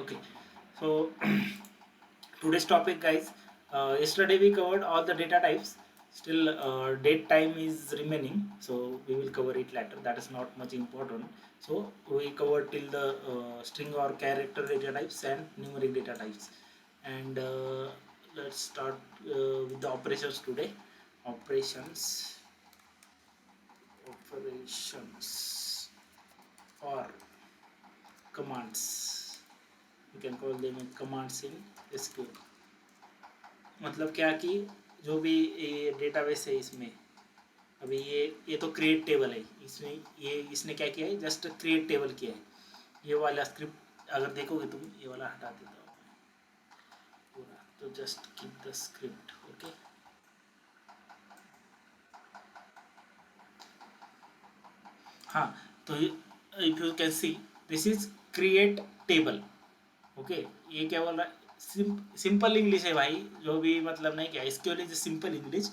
Okay, so today's topic, guys. Yesterday we covered all the data types. Still, date time is remaining, so we will cover it later. That is not much important. So we covered till the string or character data types and numeric data types. And let's start with the operations today. Operations, operations, or commands. You can call them commands in SQL. मतलब क्या कि जो भी ये database है इसमें अभी ये तो क्रिएट टेबल है इसमें ये इसने क्या किया है जस्ट क्रिएट टेबल किया है ये वाला स्क्रिप्ट अगर देखोगे तुम ये वाला हटा देता हूँ पूरा तो just keep the script okay हाँ तो if you can see this is create table okay ये क्या बोल रहा है सिंपल इंग्लिश है भाई जो भी मतलब नहीं क्या एसक्यूएल इज सिंपल इंग्लिश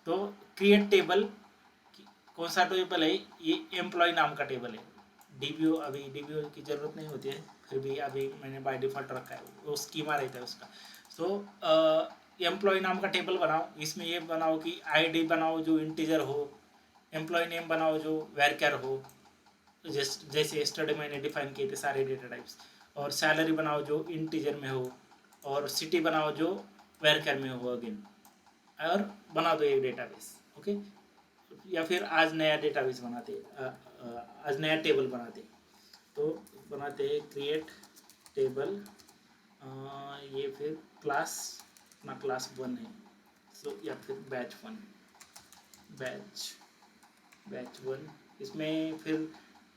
तो क्रिएट टेबल कौन सा टेबल है ये एम्प्लॉय नाम का टेबल है डीबीओ अभी डीबीओ की ज़रूरत नहीं होती है फिर भी अभी मैंने बाय डिफ़ॉल्ट रखा है वो स्कीमा रहता है उसका सो एम्प्लॉय नाम का टेबल बनाओ इसमें ये बनाओ कि आईडी बनाओ जो इंटीजर हो एम्प्लॉय नेम बनाओ जो वेरकर हो जैसे यस्टरडे मैंने डिफाइन किए थे सारे डेटा टाइप्स और सैलरी बनाओ जो इंटीजर में हो और सिटी बनाओ जो वेरकर में हो अगेन और बना दो एक डेटाबेस ओके या फिर आज नया डेटाबेस बनाते आज नया टेबल बनाते तो बनाते हैं क्रिएट टेबल ये फिर क्लास अपना क्लास 1 है सो या फिर बैच बैच 1 इसमें फिर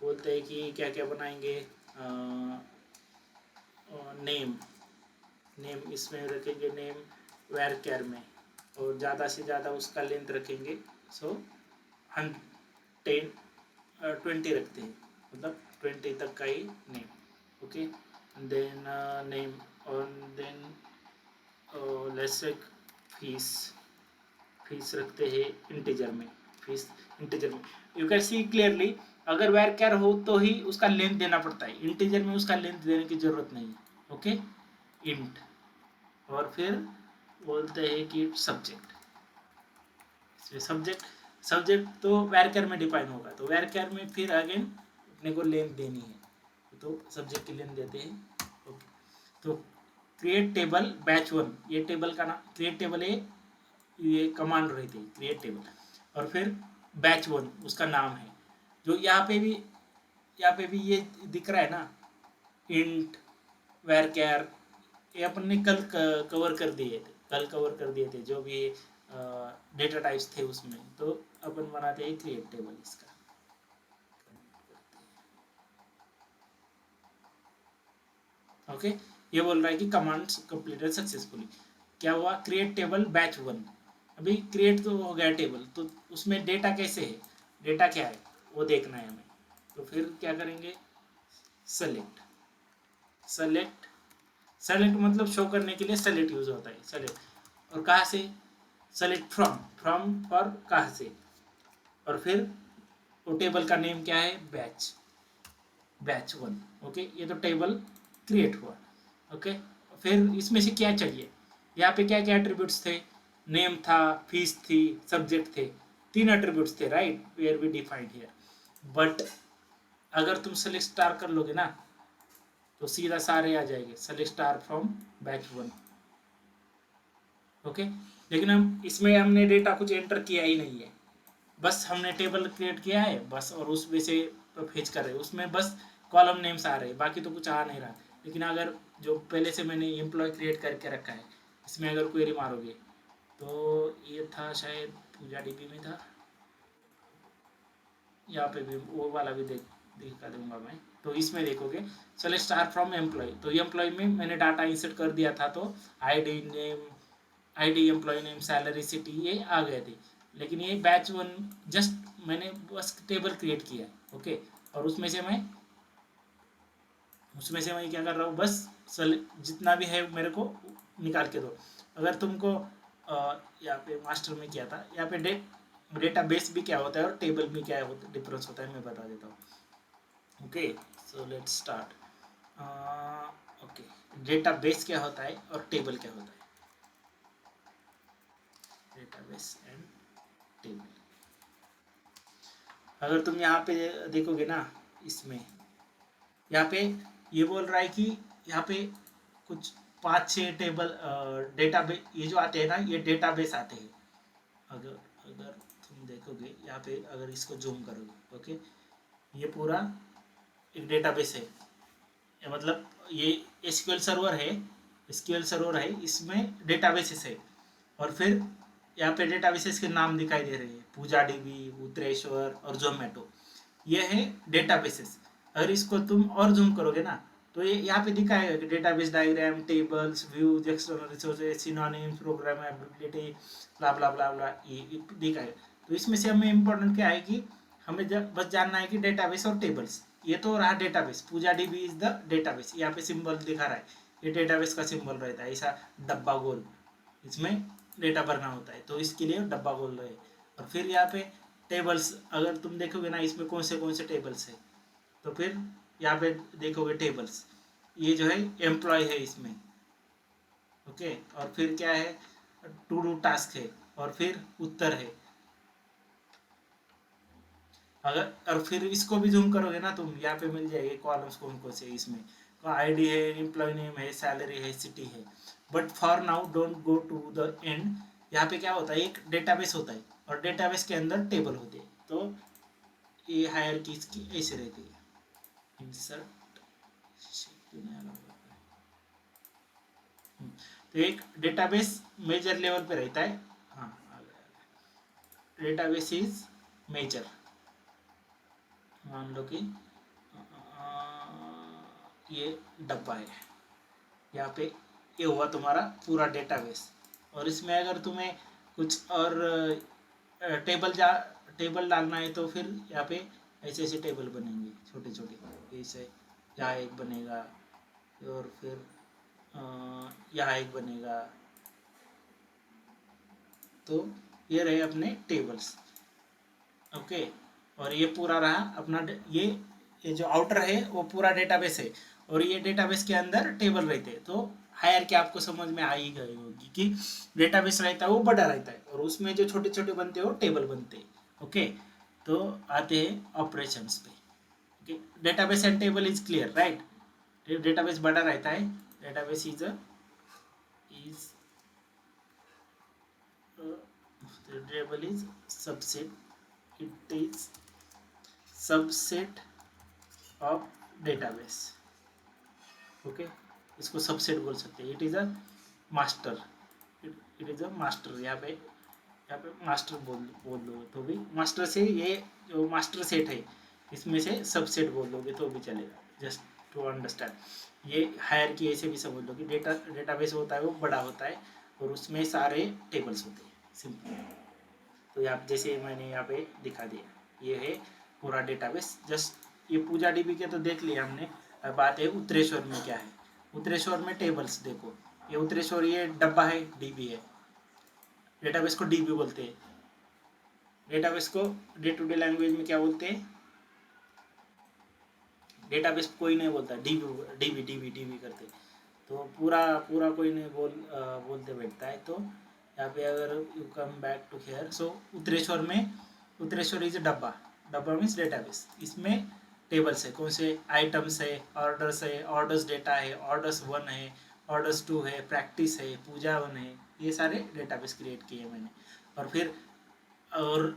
बोलते हैं कि क्या क्या बनाएंगे नेम नेम इसमें रखेंगे नेम वेर कैर में और ज़्यादा से ज़्यादा उसका लेंथ रखेंगे सो 20 रखते हैं मतलब 20 तक का ही नेम ओके देन नेम और then let's say fees fees रखते हैं इंटीजर में फीस इंटीजर में यू कैन सी क्लियरली अगर वेर कैर हो तो ही उसका लेंथ देना पड़ता है इंटीजर में उसका लेंथ देने की जरूरत नहीं है ओके इंट और फिर बोलते हैं कि सब्जेक्ट इसमें सब्जेक्ट तो वेरकर में डिफाइन होगा तो वेरकर में फिर अगेन अपने को लेंथ देनी है तो सब्जेक्ट की लेंथ देते हैं ओके तो क्रिएट टेबल बैच 1 ये टेबल का नाम क्रिएट टेबल है ये कमांड रहती है क्रिएट टेबल और फिर बैच 1 उसका नाम है जो यहाँ पे भी ये दिख रहा है ना इंट वेरकर ये अपन ने कल कवर कर दिए थे जो भी डेटा टाइप्स थे उसमें तो अपन बनाते हैं क्रिएट टेबल इसका ओके ये बोल रहा है कि कमांड्स कंप्लीटेड सक्सेसफुली क्या हुआ क्रिएट टेबल बैच 1 अभी क्रिएट तो हो गया टेबल तो उसमें डेटा कैसे है डेटा क्या है वो देखना है हमें तो फिर क्या करेंगे सेलेक्ट सेलेक्ट सेलेक्ट मतलब शो करने के लिए सेलेक्ट यूज होता है सेलेक्ट और कहाँ से सेलेक्ट फ्रॉम फॉर कहाँ से और फिर वो टेबल का नेम क्या है बैच 1 ओके ये तो टेबल क्रिएट हुआ ओके फिर इसमें से क्या चाहिए यहाँ पे क्या क्या एट्रीब्यूट्स थे नेम था फीस थी सब्जेक्ट थे 3 एट्रीब्यूट्स थे right where we defined here but अगर तुम सेलेक्ट स्टार कर लोगे ना तो सीधा सारे आ जाएंगे select star from batch 1 okay लेकिन हम इसमें हमने डेटा कुछ एंटर किया ही नहीं है बस हमने टेबल क्रिएट किया है बस और उसमें से फेच कर रहे हैं उसमें बस कॉलम नेम्स आ रहे हैं बाकी तो कुछ आ नहीं रहा लेकिन अगर जो पहले से मैंने एम्प्लॉय क्रिएट करके रखा है इसमें अगर क्वेरी मारोगे तो ये था शायद पूजा डीबी में था यहाँ पे भी वो वाला भी दिखा दूंगा मैं तो इसमें देखोगे सेलेक्ट स्टार फ्रॉम एम्प्लॉय तो एम्प्लॉय में मैंने डाटा इंसर्ट कर दिया था तो ID employ name salary city ये आ गए थे लेकिन ये बैच 1 जस्ट मैंने बस टेबल क्रिएट किया ओके और उसमें से मैं क्या कर रहा हूँ बस जितना भी है मेरे को निकाल के दो अगर तुमको यहाँ पे मास्टर में किया था यहाँ पे डेटा बेस भी क्या होता है और टेबल भी क्या होता है डिफरेंस होता है मैं बता देता हूँ okay so let's start okay database क्या होता है और टेबल क्या होता है। Database and table. अगर तुम यहाँ पे देखोगे ना, इसमें यहाँ पे ये बोल रहा है कि यहाँ पे कुछ 5-6 टेबल डेटाबेस ये जो आते हैं ना, ये डेटाबेस आते हैं। अगर अगर तुम देखोगे यहाँ पे, अगर इसको जूम करोगे, ओके, ये पूरा एक डेटाबेस है। ये मतलब ये एसक्यूएल सर्वर है, एसक्यूएल सर्वर है, इसमें डेटाबेसेस है। और फिर यहाँ पे डेटाबेसेस के नाम दिखाई दे रहे हैं, पूजा डीबी, उत्तरेश्वर और जोमेटो। ये है डेटाबेसेस। अगर इसको तुम और जूम करोगे ना, तो ये यहाँ पे दिखाएगा कि database diagram, tables, views, external resources, synonyms, programmability, blah blah blah blah, ये दिखाएगा। तो इसमें से हमें इम्पोर्टेंट क्या है कि हमें बस जानना है कि डेटाबेस और टेबल्स। ये तो रहा database, Pooja DB is the database. यहाँ पे सिंबल दिखा रहा है, ये डेटाबेस का सिंबल रहता है, ऐसा डब्बा गोल, इसमें डेटा भरना होता है, तो इसके लिए डब्बा गोल रहे। और फिर यहाँ पे टेबल्स, अगर तुम देखोगे ना इसमें कौन से टेबल्स है, तो फिर यहाँ पे देखोगे टेबल्स, ये जो है एम्प्लॉय है इसमें, ओके। और फिर क्या है, टू डू टास्क है, और फिर उत्तर है। अगर और फिर इसको भी जूम करोगे ना तुम, यहाँ पे मिल जाएगी कॉलम्स कौन से इसमें, आईडी है, एम्प्लॉय नेम है, सैलरी है, सिटी है। But for now don't go to the end. यहाँ पे क्या होता है, एक डेटाबेस होता है और डेटाबेस के अंदर टेबल होते हैं। तो ये हायरार्की इसकी ऐसे रहती है। इंसर्ट, तो एक डेटाबेस मेजर लेवल पे रहता है। हाँ, डेटाबेस इज मेजर। मान लो कि ये डब्बा है, यहाँ पे ये हुआ तुम्हारा पूरा डेटाबेस। और इसमें अगर तुम्हें कुछ और टेबल डालना है, तो फिर यहाँ पे ऐसे ऐसे टेबल बनेंगे छोटे छोटे, ऐसे यहाँ एक बनेगा, और फिर यहाँ एक बनेगा। तो ये रहे अपने टेबल्स, ओके। और ये पूरा रहा अपना ये जो आउटर है वो पूरा डेटाबेस है, और ये डेटाबेस के अंदर टेबल रहते हैं। तो हायरार्की आपको समझ में आ ही गई होगी कि डेटाबेस रहता है वो बड़ा रहता है, और उसमें जो छोटे छोटे बनते हैं वो टेबल बनते हैं, ओके। तो आते हैं ऑपरेशंस पे, okay. Database and table is clear, right. Database बड़ा रहता है, database is table is subset, it is subset of database, okay. इसको सबसेट बोल सकते हैं। It is a master, it is a master. यहाँ पे मास्टर बोल लोगे तो भी, मास्टर से ये जो मास्टर सेट है इसमें से सबसेट बोल लोगे तो भी चलेगा, जस्ट टू अंडरस्टैंड। ये हायरार्की ऐसे भी समझ लो कि डेटाबेस होता है वो बड़ा होता है, और उसमें सारे टेबल्स होते हैं, सिंपल। तो यहाँ जैसे मैंने यहाँ पे दिखा दिया, ये है पूरा डेटाबेस। जस्ट ये पूजा डीबी के तो देख लिया हमने। अब बात है उत्तरेश्वर में क्या है। उत्तरेश्वर में टेबल्स देखो, ये उत्तरेश्वर ये डब्बा है, डीबी है। डेटाबेस को डीबी बोलते हैं। डेटाबेस को डे टू डे लैंग्वेज में क्या बोलते हैं, डेटाबेस कोई नहीं बोलता, डीबी डीबी डीबी डीबी करते। तो पूरा पूरा कोई नहीं बोलते बैठता है। तो यहाँ पे अगर you come back to here, so Uttareshwar में, उत्तरेश्वर इज डब्बा, डब्बा मीन्स डेटाबेस। इसमें टेबल्स है, कौन से आइटम्स है, ऑर्डर्स डेटा है, ऑर्डर्स 1 है, ऑर्डर्स 2 है, प्रैक्टिस है, पूजा 1 है। ये सारे डेटाबेस क्रिएट किए मैंने। और फिर और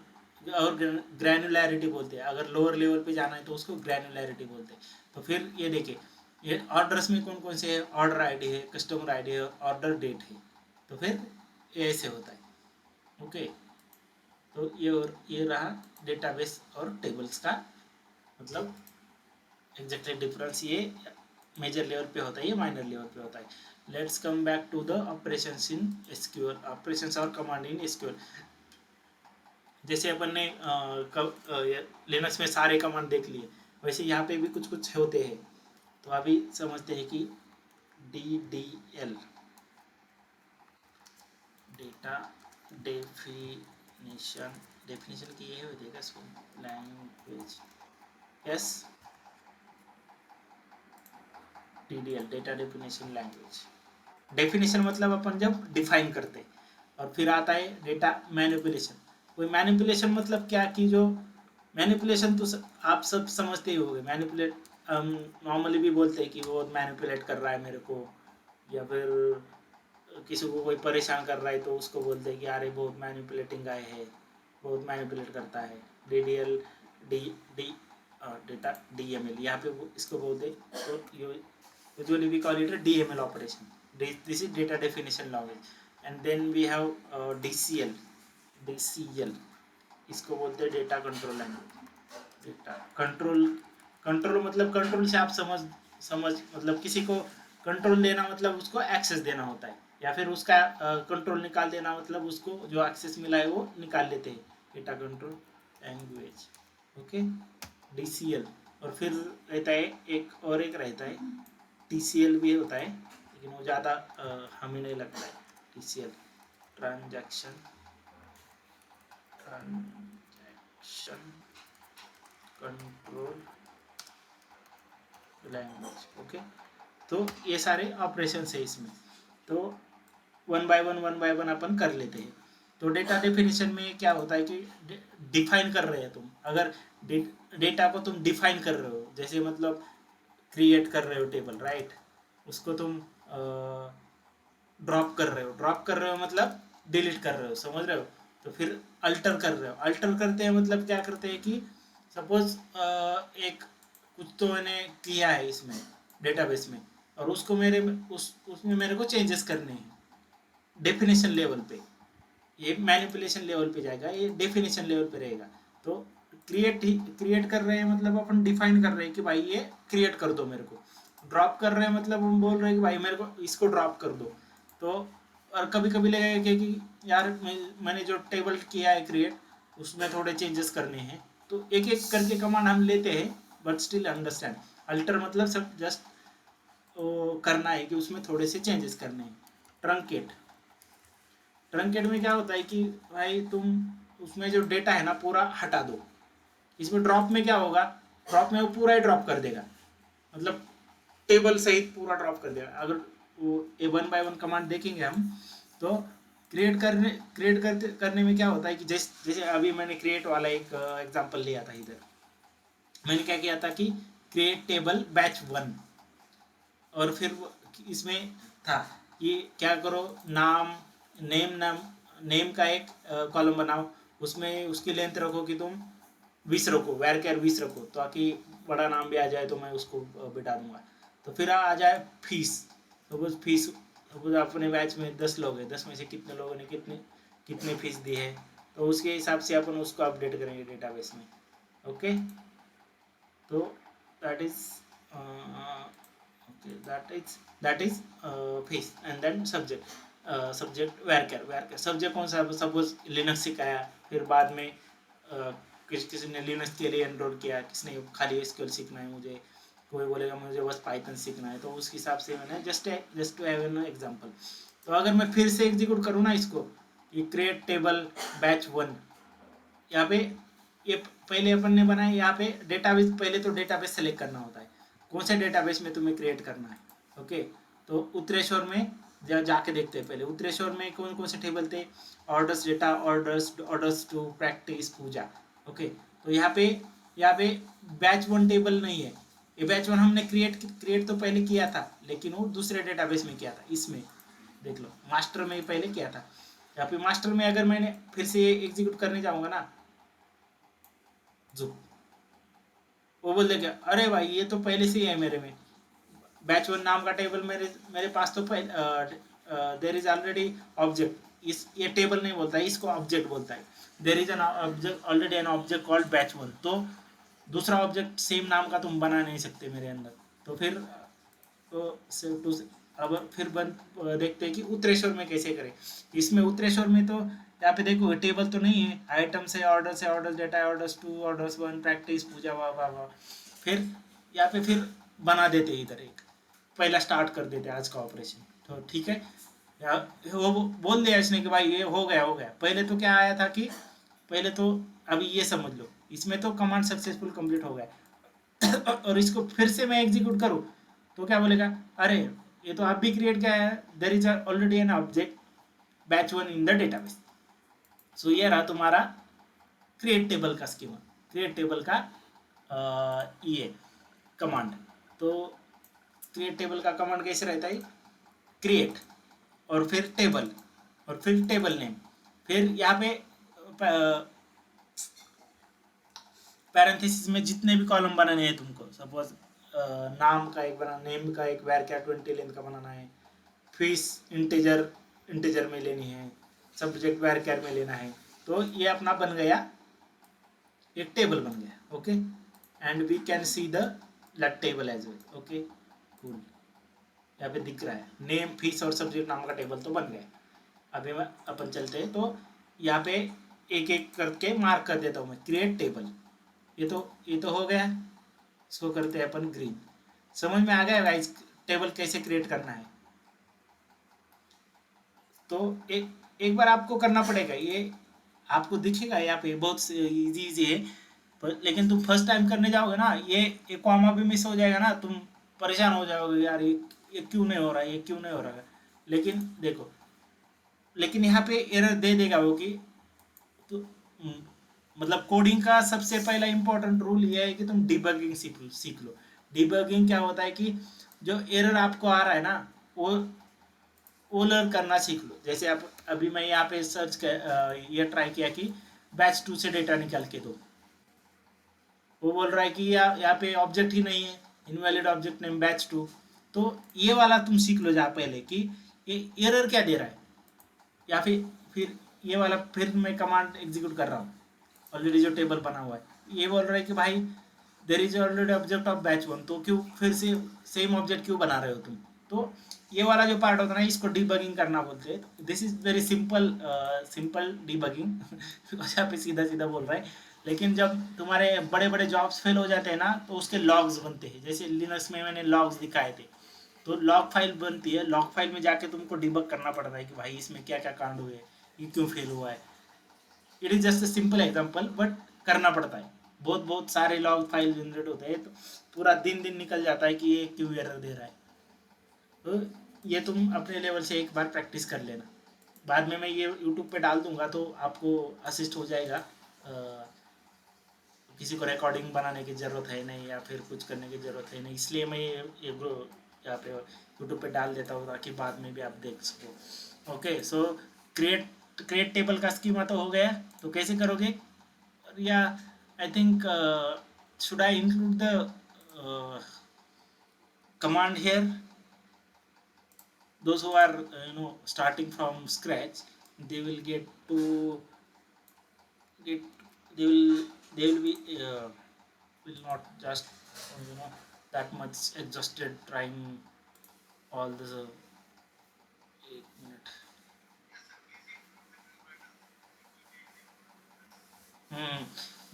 और ग्रैनुलैरिटी बोलते हैं। अगर लोअर लेवल पे जाना है तो उसको ग्रैनुलैरिटी बोलते हैं। तो फिर ये देखिए, ये ऑर्डर्स में कौन कौन से है, ऑर्डर आईडी है, कस्टमर आईडी है, ऑर्डर डेट है। तो फिर ये ऐसे होता है, ओके। तो ये रहा डेटाबेस और टेबल्स का मतलब एग्जैक्टली डिफरेंस। ये मेजर लेवल पे होता है, ये माइनर लेवल पे होता है। Let's come back to the operations in SQL, operations और कमांड इन एसक्यूएल। जैसे अपन ने लिनक्स में सारे कमांड देख लिए, वैसे यहाँ पे भी कुछ कुछ होते हैं। तो अभी समझते हैं कि DDL, डेटा डेफिनेशन, डेफिनेशन की ये होती है क्या इसको, language, yes. DDL, data definition language. Definition मतलब अपन जब डिफाइन करते हैं, और फिर आता है डेटा मैनिपुलेशन। कोई मैनिपुलेशन मतलब क्या कि जो मैनिपुलेशन तो आप सब समझते ही होंगे। मैनिपुलेट हम नॉर्मली भी बोलते हैं कि वो मैनिपुलेट कर रहा है मेरे को, या फिर किसी को कोई परेशान कर रहा है तो उसको बोलते हैं कि अरे बहुत मैनिपुलेटिंग गाय है, बहुत मैनिपुलेट करता है। DDL, D D data DML, यहाँ पे इसको बोलते हैं। तो usually we call it a DML operation. This is data definition language. And then we have DCL, इसको बोलते हैं data control language. Data control मतलब कंट्रोल से आप समझ मतलब किसी को कंट्रोल देना मतलब उसको एक्सेस देना होता है, या फिर उसका कंट्रोल निकाल देना मतलब उसको जो एक्सेस मिला है वो निकाल लेते हैं। Data control language, okay, DCL। और फिर रहता है एक रहता है TCL भी होता है, लेकिन वो ज़्यादा हमें नहीं लगता है। TCL, transaction control language, okay. तो ये सारे ऑपरेशन है इसमें। तो वन बाय वन अपन कर लेते हैं। तो डेटा डेफिनेशन में क्या होता है कि डिफाइन कर रहे हैं तुम, अगर डेटा को तुम डिफाइन कर रहे हो, जैसे मतलब क्रिएट कर रहे हो टेबल, राइट, उसको तुम ड्रॉप कर रहे हो मतलब डिलीट कर रहे हो, समझ रहे हो। तो फिर अल्टर कर रहे हो, अल्टर करते हैं मतलब क्या करते हैं कि सपोज एक कुछ तो मैंने किया है इसमें डेटाबेस में, और उसको उसमें मेरे को चेंजेस करने हैं डेफिनेशन लेवल पे। ये मैनिपुलेशन लेवल पे जाएगा, ये डेफिनेशन लेवल पे रहेगा। तो क्रिएट कर रहे हैं मतलब अपन डिफाइन कर रहे हैं कि भाई ये क्रिएट कर दो मेरे को। ड्रॉप कर रहे हैं मतलब हम बोल रहे हैं कि भाई मेरे को इसको ड्रॉप कर दो। तो और कभी कभी लगेगा कि यार मैंने जो टेबल किया है क्रिएट, उसमें थोड़े चेंजेस करने हैं, तो एक एक करके कमांड हम लेते हैं, बट स्टिल अंडरस्टैंड। अल्टर मतलब सब जस्ट करना है कि उसमें थोड़े से चेंजेस करने हैं। ट्रंकेट में क्या होता है कि भाई तुम उसमें जो डेटा है ना पूरा हटा दो। इसमें ड्रॉप में क्या होगा, ड्रॉप में वो पूरा ही ड्रॉप कर देगा, मतलब टेबल सहित पूरा ड्रॉप कर देगा। अगर वो ए वन बाय वन कमांड देखेंगे हम, तो करने में क्या होता है कि जैसे अभी मैंने क्रिएट वाला एक एग्जांपल लिया था। इधर मैंने क्या किया था कि क्रिएट टेबल बैच 1, और फिर इसमें था कि क्या करो, नेम का एक कॉलम बनाओ, उसमें उसकी लेंथ रखो कि तुम 20 रखो, वैर 20 रखो, ताकि बड़ा नाम भी आ जाए तो मैं उसको बिठा दूंगा। तो फिर आ जाए फीस, सपोज अपने बैच में 10 लोग हैं, 10 में से कितने लोगों ने कितने फीस दी है, तो उसके हिसाब से अपन उसको अपडेट करेंगे डेटाबेस में, ओके। तो that is fees. And then subject where subject कौन सा, सपोज लिनक्स सिखाया, फिर बाद में किसी ने लिनक्स के लिए एनरोल किया, किसने खाली एसक्यूएल सीखना है मुझे, कोई बोलेगा मुझे बस पाइथन सीखना है, तो उस हिसाब से मैंने just to have an example. तो अगर मैं फिर से एग्जीक्यूट करूँ ना इसको, ये क्रिएट टेबल बैच 1, यहाँ पे ये पहले अपन ने बनाया, यहाँ पे डेटाबेस, पहले तो डेटाबेस सेलेक्ट करना होता है कौन से डेटाबेस में तुम्हें क्रिएट करना है, ओके। तो उत्तरेश्वर में जाके देखते हैं पहले, उत्तरेश्वर में कौन कौन से टेबल थे, orders data, orders to practice Pooja, okay. तो यहाँ पे बैच 1 टेबल नहीं है, ये बैच 1 हमने क्रिएट तो पहले किया था, लेकिन वो दूसरे डेटाबेस में किया था। इसमें देख लो, मास्टर में पहले किया था। यहाँ पे मास्टर में अगर मैंने फिर से एग्जीक्यूट करने जाऊंगा ना, वो बोल देगा अरे भाई ये तो पहले से ही है मेरे में, बैच 1 नाम का टेबल मेरे पास तो देर इज ऑलरेडी ऑब्जेक्ट, इस ये टेबल नहीं बोलता है, इसको ऑब्जेक्ट बोलता है। There is an object already, an object called batch 1, तो दूसरा ऑब्जेक्ट सेम नाम का तुम बना नहीं सकते मेरे अंदर। तो फिर अब फिर देखते हैं कि उत्तरेश्वर में कैसे करें। इसमें उत्तरेश्वर में तो यहाँ पे देखो टेबल तो नहीं है, आइटम्स है, orders data, orders 2, orders 1, practice Pooja, वाह वाह वाह। फिर यहाँ पे फिर बना देते इधर एक, पहला स्टार्ट कर देते आज का ऑपरेशन। तो ठीक है, वो बोल दिया इसने कि भाई ये हो गया पहले तो क्या आया था कि पहले तो अभी ये समझ लो, इसमें तो कमांड सक्सेसफुल कंप्लीट हो गया और इसको फिर से मैं एग्जीक्यूट करूँ तो क्या बोलेगा, अरे ये तो आप भी क्रिएट किया है, there is already an object batch one in the database. So ये रहा तुम्हारा क्रिएट टेबल का स्कीमा, क्रिएट टेबल का ये कमांड। तो क्रिएट टेबल का कमांड कैसे रहता है, क्रिएट और फिर टेबल और फिर टेबल नेम, फिर यहाँ पे पैरेंथेसिस में जितने भी कॉलम बनाने हैं तुमको, सपोज नाम का एक बना, नेम का एक, वैर क्या 20 लेंथ का बनाना है, फीस इंटीजर इंटीजर में लेनी है, सब्जेक्ट वैर कैर में लेना है। तो ये अपना बन गया, एक टेबल बन गया। Okay, and we can see the table as well. Okay cool, यहाँ पे दिख रहा है नेम फीस और सब्जेक्ट नाम का टेबल तो बन गया। अभी मैं अपन चलते हैं, तो यहाँ पे एक एक करके मार्क कर देता हूँ मैं, क्रिएट टेबल। ये तो हो गया, इसको करते हैं अपन ग्रीन। समझ में आ गया गाइस टेबल कैसे क्रिएट करना है। तो एक बार आपको करना पड़ेगा, ये आपको दिखेगा यहाँ पे बहुत इजी इजी है, पर लेकिन तुम फर्स्ट टाइम करने जाओगे ना, ये कॉमा भी मिस हो जाएगा ना, तुम परेशान हो जाओगे, यार ये क्यों नहीं हो रहा है, ये क्यों नहीं हो रहा है। लेकिन देखो, लेकिन यहाँ पे एरर दे देगा वो कि, तो मतलब कोडिंग का सबसे पहला इंपॉर्टेंट रूल ये है कि तुम डिबगिंग सीख लो। डिबगिंग क्या होता है कि जो एरर आपको आ रहा है ना, वो लर्न करना सीख लो। जैसे आप अभी मैं यहाँ पे ये ट्राई किया कि बैच 2 से डेटा निकाल के दो, वो बोल रहा है कि यहाँ पे ऑब्जेक्ट ही नहीं है, इनवैलिड ऑब्जेक्ट नेम बैच 2। तो ये वाला तुम सीख लो जहाँ पहले कि ये एरर क्या दे रहा है, या फिर ये वाला, फिर मैं कमांड एग्जीक्यूट कर रहा हूँ, ऑलरेडी जो टेबल बना हुआ है ये बोल रहा है कि भाई देर is already object of batch 1, तो क्यों फिर से सेम ऑब्जेक्ट क्यों बना रहे हो तुम। तो ये वाला जो पार्ट होता है ना, इसको डीबगिंग करना बोलते हैं। This is very simple simple debugging because यहाँ पे सीधा सीधा बोल रहा है। लेकिन जब तुम्हारे बड़े बड़े जॉब्स फेल हो जाते हैं ना, तो उसके लॉग्स बनते हैं। जैसे लिनक्स में मैंने लॉग्स दिखाए थे, तो लॉग फाइल बनती है, लॉग फाइल में जाके तुमको डिबग करना पड़ता है कि भाई इसमें क्या क्या कांड हुए, ये क्यों फेल हुआ है। It is just a simple example, but करना पड़ता है। बहुत बहुत सारे लॉग फाइल जनरेट होते हैं, तो पूरा दिन दिन निकल जाता है कि ये क्यों एरर दे रहा है। तो ये तुम अपने लेवल से एक बार प्रैक्टिस कर लेना, बाद में मैं ये यूट्यूब पे डाल दूंगा तो आपको असिस्ट हो जाएगा। किसी को रिकॉर्डिंग बनाने की ज़रूरत है नहीं, या फिर कुछ करने की ज़रूरत है नहीं, इसलिए मैं ये यहाँ पे यूट्यूब पे डाल देता हूँ ताकि बाद में भी आप देख सको। ओके, सो क्रिएट क्रिएट टेबल का स्कीमा तो हो गया, तो कैसे करोगे, या I think should I include the command here, those who are starting from scratch, they will get to get, they will they will not just that much exhausted trying all this 1 minute।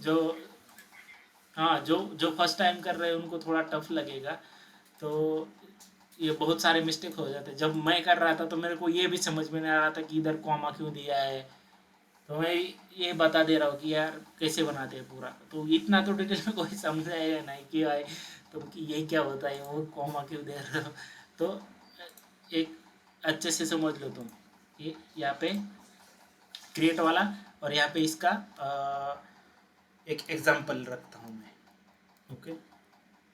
जो, हाँ, जो first time कर रहे हैं उनको थोड़ा tough लगेगा। तो ये बहुत सारे मिस्टेक हो जाते हैं। जब मैं कर रहा था तो मेरे को ये भी समझ में नहीं आ रहा था कि इधर कॉमा क्यों दिया है, तो मैं ये बता दे रहा हूँ कि यार कैसे बनाते हैं पूरा। तो इतना तो डिटेल में कोई समझाएगा नहीं कि भाई तुम कि ये क्या होता है, वो कॉमा क्यों दे रहे हो। तो एक अच्छे से समझ लो तुम, ये यहाँ पे क्रिएट वाला, और यहाँ पे इसका एक एग्जांपल रखता हूँ मैं। ओके,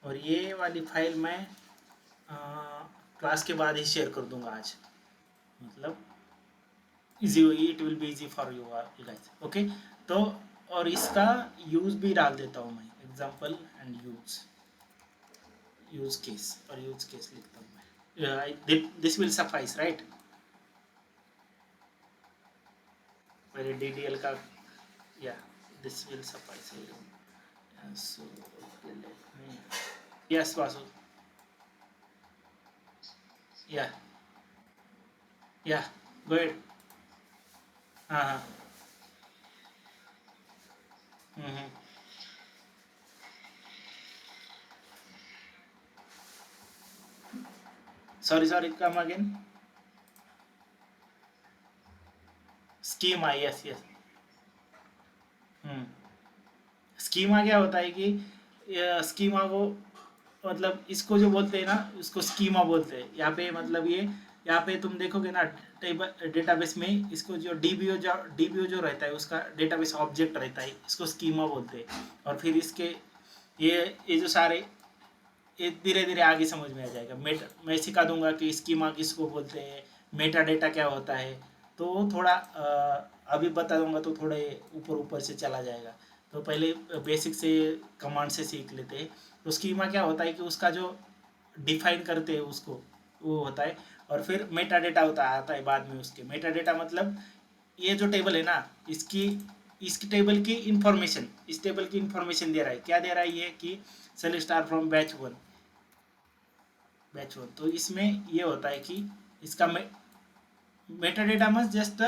और ये वाली फाइल मैं क्लास के बाद ही शेयर कर दूंगा आज, मतलब easy, it will be easy for you guys. Okay, तो और इसका यूज भी डाल देता हूँ मैं, एग्जांपल एंड यूज केस, और यूज केस लिखता हूँ मैं। दिस विल सफाइस राइट, मेरे डीडीएल का, या this will suffice. So let me, yes Vasu, या या गो अहेड। हाँ हाँ, हम्म, sorry come again। Schema, yes yes. Schema क्या होता है कि स्कीमा वो मतलब इसको जो बोलते हैं ना, इसको स्कीमा बोलते हैं यहाँ पे। मतलब ये यहाँ पे तुम देखोगे ना टेबल डेटाबेस में, इसको जो डीबीओ जो रहता है उसका डेटाबेस ऑब्जेक्ट रहता है, इसको स्कीमा बोलते हैं। और फिर इसके ये जो सारे, ये धीरे धीरे आगे समझ में आ जाएगा। मैं सिखा दूंगा कि स्कीमा किसको बोलते हैं, मेटा डेटा क्या होता है। तो थोड़ा अभी बता दूंगा तो थोड़े ऊपर ऊपर से चला जाएगा। तो पहले बेसिक से कमांड से सीख लेते हैं। तो स्कीमा क्या होता है कि उसका जो डिफाइन करते हैं उसको, वो होता है। और फिर मेटा डेटा आता है बाद में उसके। मेटा डेटा मतलब ये जो टेबल है ना, इसकी टेबल की इंफॉर्मेशन, इस टेबल की इंफॉर्मेशन दे रहा है। क्या दे रहा है ये कि select star from batch one. तो इसमें ये होता है कि इसका meta data must just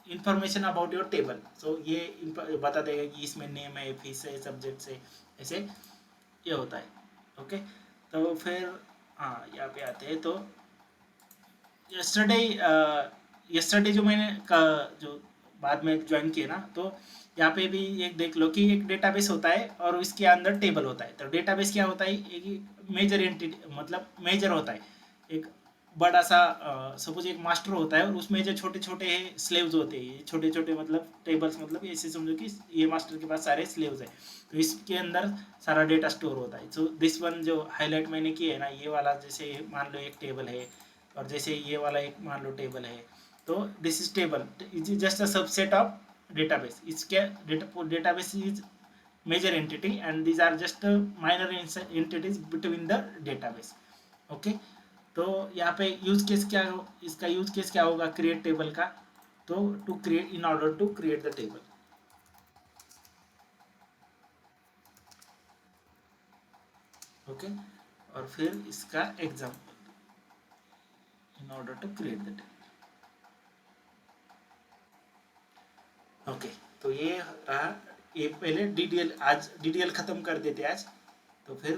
information about your table. So ये बता देगा कि इसमें नेम है, फीस है, सब्जेक्ट है, ऐसे ये होता है। ओके, तो फिर हाँ यहाँ पे आते हैं। तो यस्टरडे यस्टरडे जो मैंने जो बाद में ज्वाइन किया ना, तो यहाँ पे भी एक देख लो कि एक डेटाबेस होता है और इसके अंदर टेबल होता है। तो डेटाबेस क्या होता है, एक मेजर एंटिटी, मतलब मेजर होता है। एक बड़ा सा सपोज एक मास्टर होता है और उसमें जो छोटे छोटे स्लेव्स होते हैं, छोटे छोटे मतलब टेबल्स, मतलब ऐसे समझो कि ये मास्टर के पास सारे स्लेव्स हैं। तो इसके अंदर सारा डेटा स्टोर होता है। सो दिस वन जो हाईलाइट मैंने किया है ना, ये वाला जैसे मान लो एक टेबल है, और जैसे ये वाला एक मान लो टेबल है। तो this is table is just a subset of database. इसके database is major entity and these are just minor entities between the database. Okay, तो यहाँ पे यूज केस क्या, इसका यूज केस क्या होगा क्रिएट टेबल का। तो to create, in order to create the table. Okay, और फिर इसका example, in order to create the table. Okay, तो ये रहा। ये पहले डीडीएल, आज डीडीएल खत्म कर देते आज, तो फिर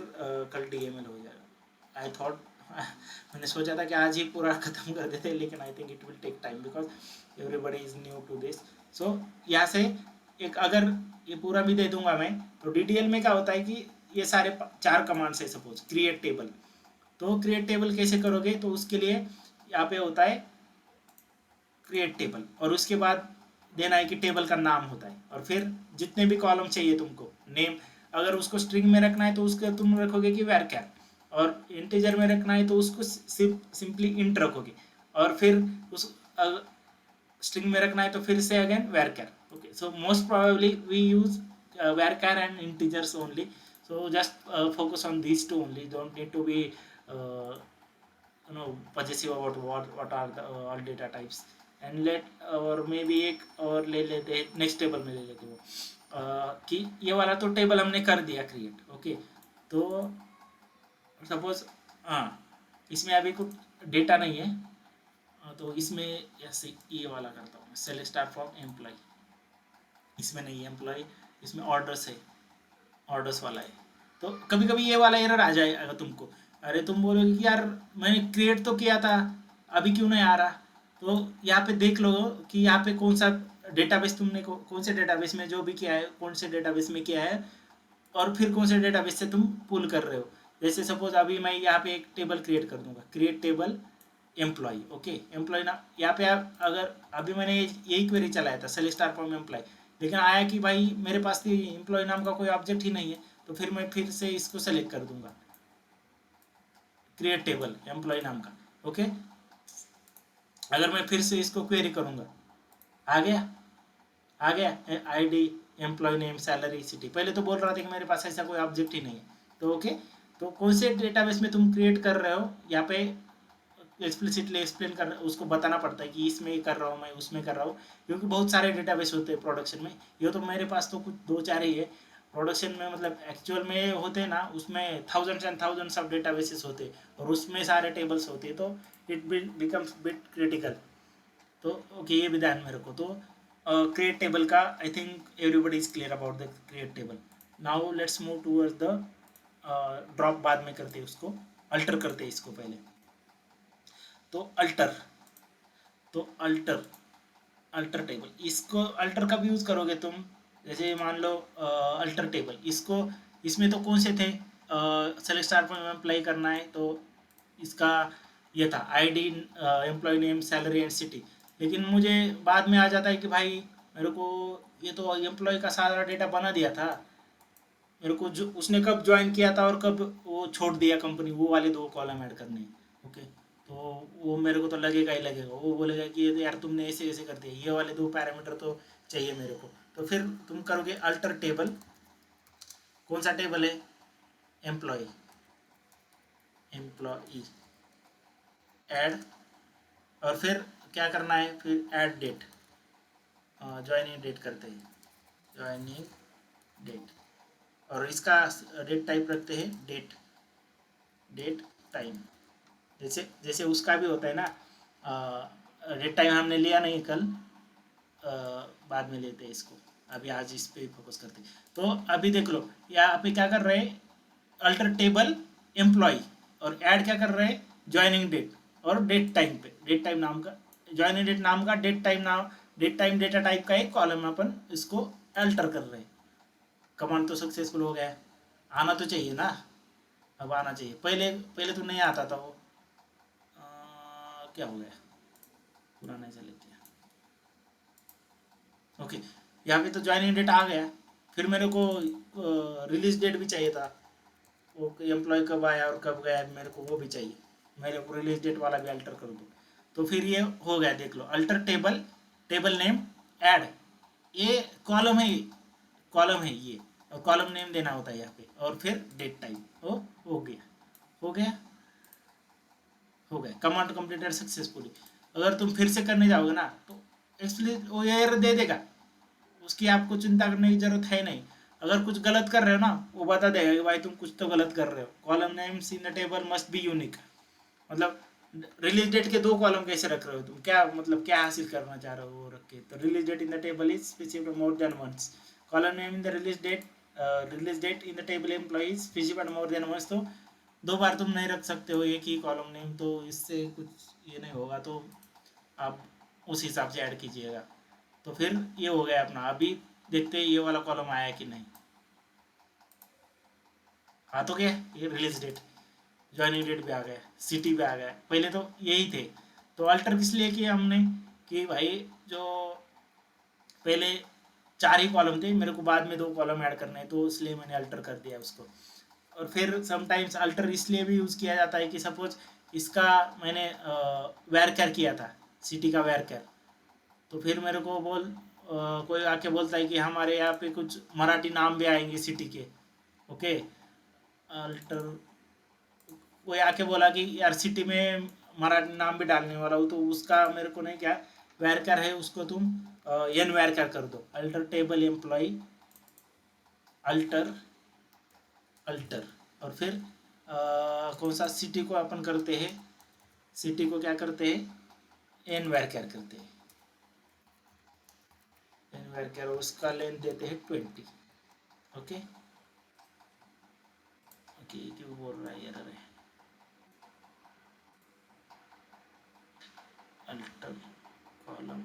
कल डीएमएल हो जाएगा। आई थॉट मैंने सोचा था कि आज ही पूरा ख़त्म कर देते, लेकिन I think it will take time because everybody is new to this. So यहाँ से एक अगर ये पूरा भी दे दूंगा मैं, तो डीडीएल में क्या होता है कि ये सारे 4 कमांड्स है। सपोज क्रिएट टेबल, तो क्रिएट टेबल कैसे करोगे, तो उसके लिए यहाँ पे होता है क्रिएट टेबल, और उसके बाद देना है कि टेबल का नाम होता है, और फिर जितने भी कॉलम चाहिए तुमको, नेम, अगर उसको स्ट्रिंग में रखना है तो उसका तुम रखोगे कि varchar, और इंटीजर में रखना है तो उसको सिंपली इंट रखोगे, और फिर उस स्ट्रिंग में रखना है तो फिर से again varchar। Okay, so most probably we use varchar and integers only. So just focus on these two only. Don't need to be possessive about what are the all data types. And let, और may be एक और ले लेते हैं, next table में ले लेते हैं वो कि ये वाला तो टेबल हमने कर दिया क्रिएट। ओके, तो सपोज हाँ इसमें अभी कुछ डेटा नहीं है, तो इसमें ऐसे ये वाला करता हूँ, सेल स्टार फ्रॉम एम्प्लॉय। इसमें नहीं है एम्प्लॉय, इसमें ऑर्डर्स है, ऑर्डर्स वाला है। तो कभी कभी ये वाला एरर आ जाएगा तुमको। अरे तुम बोलोगे कि यार मैंने क्रिएट तो किया था, अभी क्यों नहीं आ रहा। तो यहाँ पे देख लो कि यहाँ पे कौन सा डेटाबेस तुमने कौन से डेटाबेस में जो भी किया है, कौन से डेटाबेस में किया है, और फिर कौन से डेटाबेस से तुम पुल कर रहे हो। जैसे सपोज अभी मैं यहाँ पे एक टेबल क्रिएट कर दूंगा, create table employ. Okay, employ ना, यहाँ पे आप अगर अभी मैंने यही क्वेरी चलाया था सेल स्टार फ्रॉम एम्प्लॉय, लेकिन आया कि भाई मेरे पास तो एम्प्लॉय नाम का कोई ऑब्जेक्ट ही नहीं है। तो फिर मैं फिर से इसको सेलेक्ट कर दूंगा, क्रिएट टेबल एम्प्लॉय नाम का। ओके, अगर मैं फिर से इसको क्वेरी करूंगा, आ गया, आ गया ID, employ name, salary, city. पहले तो बोल रहा था कि मेरे पास ऐसा कोई ऑब्जेक्ट ही नहीं है। तो ओके, तो कौन से डेटाबेस में तुम क्रिएट कर रहे हो, यहाँ पे एक्सप्लिसिटली एक्सप्लेन कर, उसको बताना पड़ता है कि इसमें कर रहा हूँ मैं, उसमें कर रहा हूँ, क्योंकि बहुत सारे डेटाबेस होते हैं प्रोडक्शन में। ये तो मेरे पास तो कुछ 2-4 ही है प्रोडक्शन में, मतलब एक्चुअल में होते हैं ना उसमें thousands and thousands of databases होते हैं, और उसमें सारे टेबल्स होते हैं, तो इट बिकम्स बिट क्रिटिकल। तो ओके, ये भी ध्यान में रखो। तो क्रिएट टेबल का I think everybody is clear about the create table. Now let's move towards the drop, बाद में करते हैं उसको, अल्टर करते हैं इसको पहले। तो अल्टर, तो अल्टर, अल्टर टेबल, इसको अल्टर कब यूज़ करोगे तुम, जैसे मान लो अल्टर टेबल, इसको, इसमें तो कौन से थे, सेलेक्ट स्टार पर अप्लाई करना है तो इसका ये था ID, employ name, salary and city. लेकिन मुझे बाद में आ जाता है कि भाई मेरे को ये तो एम्प्लॉय का सारा डेटा बना दिया था, मेरे को जो उसने कब ज्वाइन किया था और कब वो छोड़ दिया कंपनी, वो वाले दो कॉलम ऐड करने हैं। ओके, तो वो मेरे को तो लगेगा ही लगेगा, वो बोलेगा कि ये तो यार तुमने ऐसे ऐसे कर दिया, ये वाले दो पैरामीटर तो चाहिए मेरे को। तो फिर तुम करोगे अल्टर टेबल। कौन सा टेबल है? एम्प्लॉय, एम्प्लॉई ऐड, और फिर क्या करना है, फिर ऐड डेट, ज्वाइनिंग डेट करते हैं, ज्वाइनिंग डेट, और इसका डेट टाइप रखते हैं डेट, डेट टाइम। जैसे जैसे उसका भी होता है ना, डेट टाइम हमने लिया नहीं कल, बाद में लेते हैं इसको, अभी आज इस पे फोकस करते हैं। तो अभी देख लो यहाँ पे क्या कर रहे हैं, अल्टर टेबल एम्प्लॉय, और ऐड क्या कर रहे हैं, ज्वाइनिंग डेट और डेट टाइम पे, डेट टाइम नाम का, ज्वाइनिंग डेट नाम का डेट टाइम नाम, डेट टाइम डेटा टाइप का एक कॉलम अपन इसको अल्टर कर रहे हैं। कमांड तो सक्सेसफुल हो गया है। आना तो चाहिए ना, अब आना चाहिए। पहले पहले तो नहीं आता था वो, क्या हो गया, पुराना चले गया। ओके, यहाँ पे तो ज्वाइनिंग डेट आ गया। फिर मेरे को रिलीज डेट भी चाहिए था, वो एम्प्लॉय कब आया और कब गया, मेरे को वो भी चाहिए। मेरे को रिलीज डेट वाला भी अल्टर कर दो। तो फिर ये हो गया, देख लो, alter table, table name, add, ये कॉलम है, कॉलम है ये, और कॉलम नेम देना होता है यहाँ पे, और फिर डेट टाइप। हो गया, हो गया, हो गया। Command completed successfully. अगर तुम फिर से करने जाओगे ना तो एक्चुअली वो एरर दे देगा, उसकी आपको चिंता करने की जरूरत है नहीं। अगर कुछ गलत कर रहे हो ना, वो बता देगा कि भाई तुम कुछ तो गलत कर रहे हो। Column names in the table must be unique, मतलब रिलीज डेट के दो कॉलम कैसे रख रहे हो तुम, क्या मतलब क्या हासिल करना चाह रहे हो वो रख के। तो release date in the table is specified more than once, column name in the release date in the table employee specified more than once. तो दो बार तुम नहीं रख सकते हो एक ही कॉलम नेम, तो इससे कुछ ये नहीं होगा, तो आप उस हिसाब से ऐड कीजिएगा। तो फिर ये हो गया अपना। अभी देखते हैं ये वाला कॉलम आया कि नहीं। हाँ, तो क्या ये रिलीज डेट, ज्वाइनिंग डेट भी आ गया, सिटी भी आ गया। पहले तो यही थे। तो अल्टर किस लिए किया हमने, कि भाई जो पहले चार ही कॉलम थे, मेरे को बाद में दो कॉलम ऐड करने हैं, तो इसलिए मैंने अल्टर कर दिया उसको। और फिर समटाइम्स अल्टर इसलिए भी यूज़ किया जाता है कि सपोज इसका मैंने वैर कैर किया था, सिटी का वैर कैर, तो फिर मेरे को कोई आके बोलता है कि हमारे यहाँ पे कुछ मराठी नाम भी आएंगे सिटी के। ओके, अल्टर, कोई आके बोला कि यार सिटी में मराठी नाम भी डालने वाला हूँ, तो उसका मेरे को नहीं, क्या वैरकर है उसको तुम एन वैरकर कर दो, alter table employ, alter, alter, और फिर कौन सा सिटी को अपन करते हैं, सिटी को क्या करते हैं, एन वैरकर करते हैं, एन वैरकर, उसका लेंथ देते हैं 20। ओके, ओके, क्यों बोल रहा है यार, अरे अल्टर कॉलम,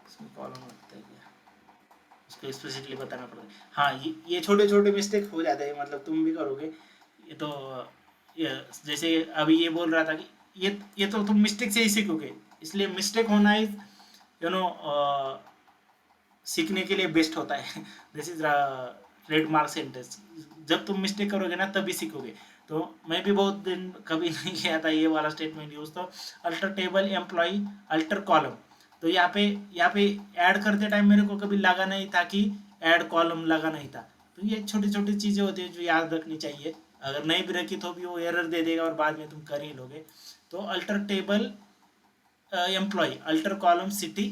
इसमें कॉलम रखते हैं क्या, उसको एक्सप्लिसिटली बताना पड़ता है। हाँ, ये छोटे छोटे मिस्टेक हो जाते हैं, मतलब तुम भी करोगे ये तो। ये जैसे अभी ये बोल रहा था कि ये तो तुम मिस्टेक से ही सीखोगे, इसलिए मिस्टेक होना इज यू नो सीखने के लिए बेस्ट होता है। This is trademark sentence. जब तुम मिस्टेक करोगे ना तभी सीखोगे। तो मैं भी बहुत दिन कभी नहीं किया था ये वाला स्टेटमेंट यूज। तो alter table employ, alter column, तो यहाँ पे ऐड करते टाइम मेरे को कभी लगा नहीं था कि ऐड कॉलम लगा नहीं था। तो ये छोटी छोटी चीज़ें होती हैं जो याद रखनी चाहिए। अगर नहीं भी रखी तो भी वो एरर दे देगा और बाद में तुम कर ही लोगे। तो alter table employ, alter column city,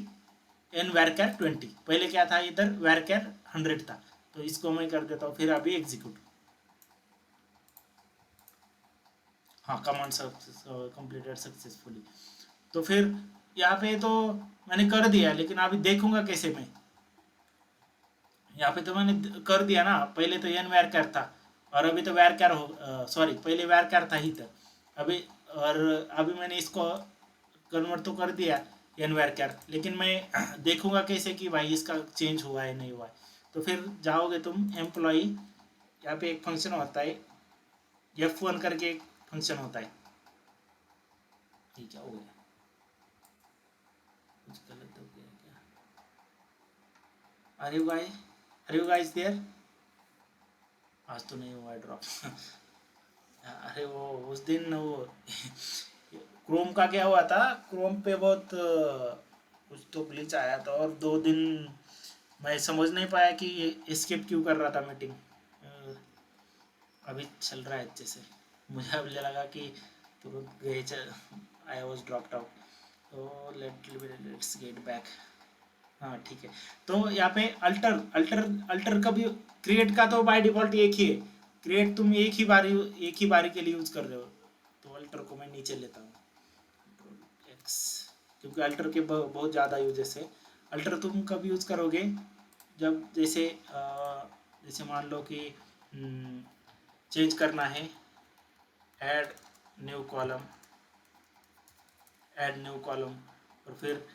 N varchar 20। पहले क्या था, इधर वैरकैर 100 था, तो इसको मैं कर देता हूँ फिर अभी एग्जीक्यूट। हाँ, कमांड कंप्लीटेड सक्सेसफुली। तो फिर यहाँ पे तो मैंने कर दिया, लेकिन अभी देखूंगा कैसे मैं। यहाँ पे तो मैंने कर दिया ना, पहले तो एन वैरकैर था, और अभी तो वैरकैर हो, सॉरी, पहले वैरकैर था ही था अभी। और अभी मैंने इसको कन्वर्ट तो कर दिया, एन वार्कर, लेकिन मैं देखूंगा कैसे कि भाई इसका चेंज हुआ है नहीं हुआ है। तो फिर जाओगे तुम एम्प्लॉई, यहाँ पे एक फंक्शन होता है F1 करके, एक फंक्शन होता है। ठीक है, हो गया, कुछ गलत हो गया क्या? Are you guys there? आज तो नहीं हुआ ड्रॉप। अरे वो उस दिन वो क्रोम का क्या हुआ था, क्रोम पे बहुत कुछ तो ग्लिच आया था, और 2 दिन मैं समझ नहीं पाया कि ये स्किप क्यों कर रहा था मीटिंग। अभी चल रहा है अच्छे से। मुझे अब लगा कि तुरंत गए, आई वॉज ड्रॉप्ड आउट। तो लेट्स गेट बैक। हाँ ठीक है। तो यहाँ पे अल्टर अल्टर अल्टर का भी, क्रिएट का तो बाय डिफॉल्ट एक ही है, क्रिएट तुम एक ही बारी के लिए यूज कर रहे हो। तो अल्टर को मैं नीचे लेता हूँ, एक्स, क्योंकि अल्टर के बहुत ज़्यादा यूजेस है। अल्टर तुम कब यूज़ करोगे, जब जैसे मान लो कि चेंज करना है, add new column, add new column, और फिर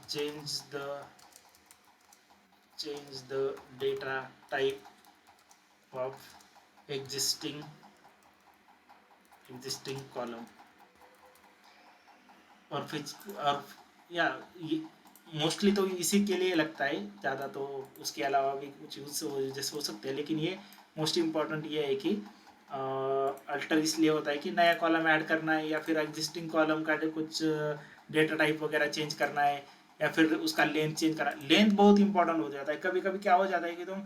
change the data type of existing column, और फिर और या मोस्टली तो इसी के लिए लगता है ज़्यादा, तो उसके अलावा भी कुछ यूज हो सकते हैं, लेकिन ये मोस्ट इम्पॉर्टेंट ये है कि अल्टर इसलिए होता है कि नया कॉलम ऐड करना है, या फिर एग्जिस्टिंग कॉलम का कुछ डेटा टाइप वगैरह चेंज करना है, या फिर उसका लेंथ चेंज करना। लेंथ बहुत इंपॉर्टेंट हो जाता है। कभी कभी क्या हो जाता है कि तुम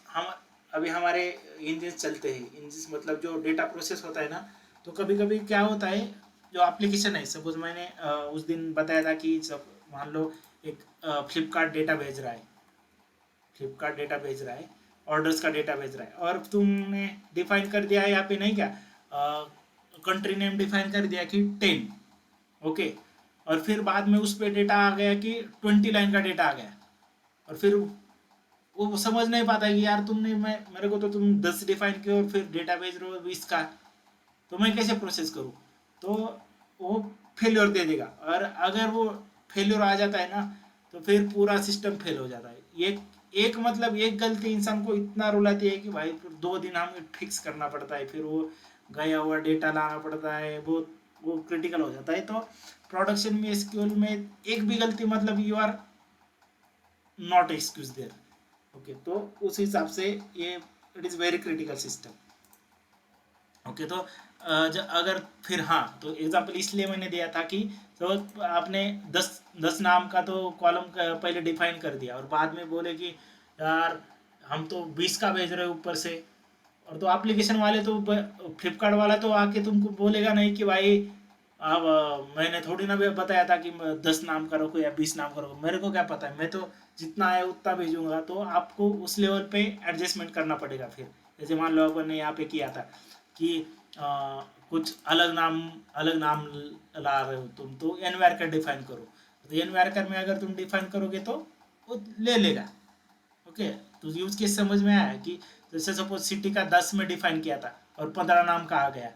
हम अभी हमारे इंजन चलते हैं, इंजन मतलब जो डेटा प्रोसेस होता है ना, तो कभी कभी क्या होता है, जो एप्लीकेशन है, सपोज मैंने उस दिन बताया था कि सब मान लो एक फ्लिपकार्ट डेटा भेज रहा है, ऑर्डर्स का डेटा भेज रहा है, और तुमने डिफाइन कर दिया है यहाँ पे, नहीं क्या, कंट्री नेम डिफाइन कर दिया कि 10, ओके, और फिर बाद में उस पर डेटा आ गया कि 20 लाइन का डेटा आ गया, और फिर वो समझ नहीं पाता कि यार तुमने मेरे को तो तुम 10 डिफाइन किए और फिर डेटा भेज रहे हो 20 का, तो मैं कैसे प्रोसेस करूँ। तो वो फेल्योर दे देगा, और अगर वो फेल्योर आ जाता है ना, तो फिर पूरा सिस्टम फेल हो जाता है। एक मतलब एक गलती इंसान को इतना रुलाती है कि भाई फिर 2 दिन हमें फिक्स करना पड़ता है, फिर वो गया हुआ डेटा लाना पड़ता है, वो क्रिटिकल हो जाता है। तो प्रोडक्शन में एसक्यूएल में एक भी गलती मतलब you are not excuse there, okay. तो उस हिसाब से ये it is very critical system, okay. तो अगर फिर हाँ, तो एग्जांपल इसलिए मैंने दिया था कि तो आपने 10 नाम का तो कॉलम पहले डिफाइन कर दिया, और बाद में बोले कि यार हम तो 20 का भेज रहे हैं ऊपर से, और तो एप्लीकेशन वाले तो फ्लिपकार्ट वाला तो आके तुमको बोलेगा नहीं कि भाई अब मैंने थोड़ी ना भी बताया था कि 10 नाम का रखो या 20 नाम का रखो, मेरे को क्या पता है, मैं तो जितना आया उतना भेजूंगा। तो आपको उस लेवल पे एडजस्टमेंट करना पड़ेगा। फिर जैसे मान लो अपन ने यहाँ पे किया था कि कुछ अलग नाम ला रहे हो तुम, तो एन वार्कर डिफाइन करो। तो एन वार्कर में अगर तुम डिफाइन करोगे तो वो ले लेगा, ओके। तो यूज केस समझ में आया कि जैसे सपोज सिटी का 10 में डिफाइन किया था और 15 नाम का आ गया,